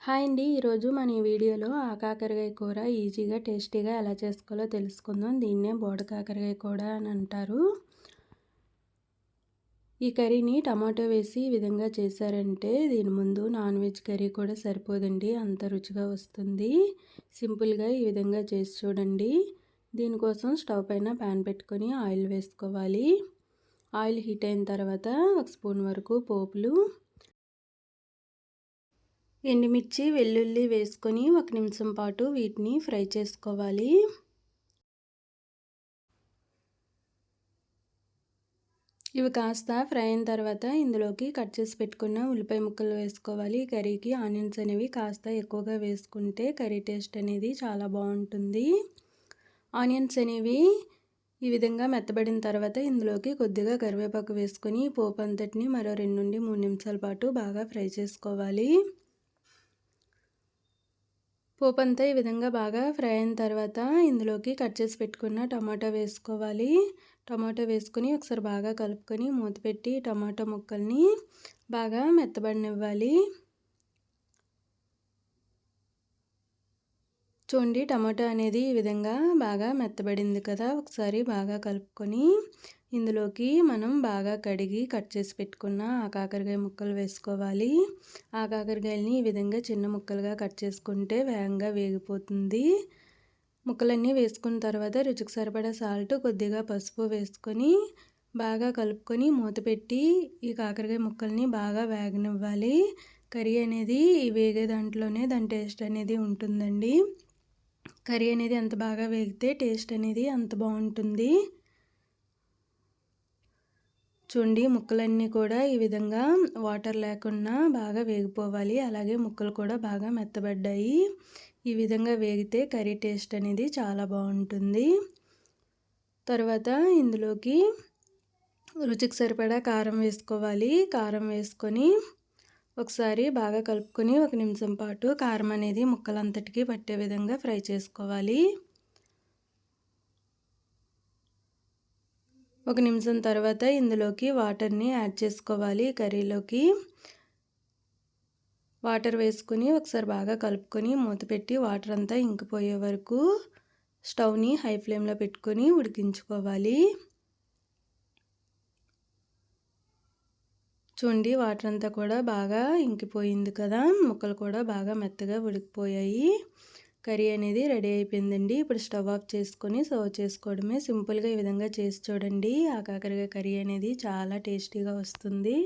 Hi అండి. ఈరోజు మన ఈ వీడియోలో కాకరకాయ కూర ఈజీగా టేస్టీగా ఎలా చేసుకోవాలో తెలుసుకుందాం. దీన్నే బోడకాకరకాయ కూర అని అంటారు. ఈ కర్రీని టమాటో వేసి ఈ విధంగా చేశారంటే దీని ముందు నాన్ వెజ్ కర్రీ కూడా సరిపోదండి, అంత రుచిగా వస్తుంది. సింపుల్గా ఈ విధంగా చేసి చూడండి. దీనికోసం స్టవ్ పైన ప్యాన్ పెట్టుకొని ఆయిల్ వేసుకోవాలి. ఆయిల్ హీట్ అయిన తర్వాత 1 స్పూన్ వరకు పోపులు, ఎండుమిర్చి, వెల్లుల్లి వేసుకొని 1 నిమిషం పాటు వీటిని ఫ్రై చేసుకోవాలి. ఇవి కాస్త ఫ్రై అయిన తర్వాత ఇందులోకి కట్ చేసి పెట్టుకున్న ఉల్లిపాయ ముక్కలు వేసుకోవాలి. కర్రీకి ఆనియన్స్ అనేవి కాస్త ఎక్కువగా వేసుకుంటే కర్రీ టేస్ట్ అనేది చాలా బాగుంటుంది. ఆనియన్స్ అనేవి ఈ విధంగా మెత్తబడిన తర్వాత ఇందులోకి కొద్దిగా కరివేపాకు వేసుకొని పోపు అంతటిని మరో 2 నుండి 3 నిమిషాల పాటు బాగా ఫ్రై చేసుకోవాలి. పోపు అంతా ఈ విధంగా బాగా ఫ్రై అయిన తర్వాత ఇందులోకి కట్ చేసి పెట్టుకున్న టమాటా వేసుకోవాలి. టమాటా వేసుకొని ఒకసారి బాగా కలుపుకొని మూత పెట్టి టమాటా ముక్కల్ని బాగా మెత్తబడనివ్వాలి. చూడండి, టమాటా అనేది ఈ విధంగా బాగా మెత్తబడింది కదా. ఒకసారి బాగా కలుపుకొని ఇందులోకి మనం బాగా కడిగి కట్ చేసి పెట్టుకున్న కాకరకాయ ముక్కలు వేసుకోవాలి. కాకరకాయలని ఈ విధంగా చిన్న ముక్కలుగా కట్ చేసుకుంటే వేగంగా వేగిపోతుంది. ముక్కలన్నీ వేసుకున్న తర్వాత రుచికి సరిపడా సాల్ట్, కొద్దిగా పసుపు వేసుకొని బాగా కలుపుకొని మూత పెట్టి ఈ కాకరకాయ ముక్కల్ని బాగా వేగనివ్వాలి. కర్రీ అనేది వేగే దాంట్లోనే దాని టేస్ట్ అనేది ఉంటుందండి. కర్రీ అనేది ఎంత బాగా వేగితే టేస్ట్ అనేది అంత బాగుంటుంది. చూడండి, ముక్కలన్నీ కూడా ఈ విధంగా వాటర్ లేకుండా బాగా వేగిపోవాలి. అలాగే ముక్కలు కూడా బాగా మెత్తబడ్డాయి. ఈ విధంగా వేగితే కర్రీ టేస్ట్ అనేది చాలా బాగుంటుంది. తర్వాత ఇందులోకి రుచికి సరిపడా కారం వేసుకోవాలి. కారం వేసుకొని ఒకసారి బాగా కలుపుకొని 1 నిమిషం పాటు కారం అనేది ముక్కలంతటికీ పట్టే విధంగా ఫ్రై చేసుకోవాలి. 1 నిమిషం తర్వాత ఇందులోకి వాటర్ని యాడ్ చేసుకోవాలి. కర్రీలోకి వాటర్ వేసుకొని ఒకసారి బాగా కలుపుకొని మూత పెట్టి వాటర్ అంతా ఇంకిపోయే వరకు స్టవ్ని హై ఫ్లేమ్లో పెట్టుకొని ఉడికించుకోవాలి. చూడండి, వాటర్ అంతా కూడా బాగా ఇంకిపోయింది కదా. ముక్కలు కూడా బాగా మెత్తగా ఉడికిపోయాయి. కర్రీ అనేది రెడీ అయిపోయిందండి. ఇప్పుడు స్టవ్ ఆఫ్ చేసుకొని సర్వ్ చేసుకోవడమే. సింపుల్గా ఈ విధంగా చేసి చూడండి. కాకరకాయ కర్రీ అనేది చాలా టేస్టీగా వస్తుంది.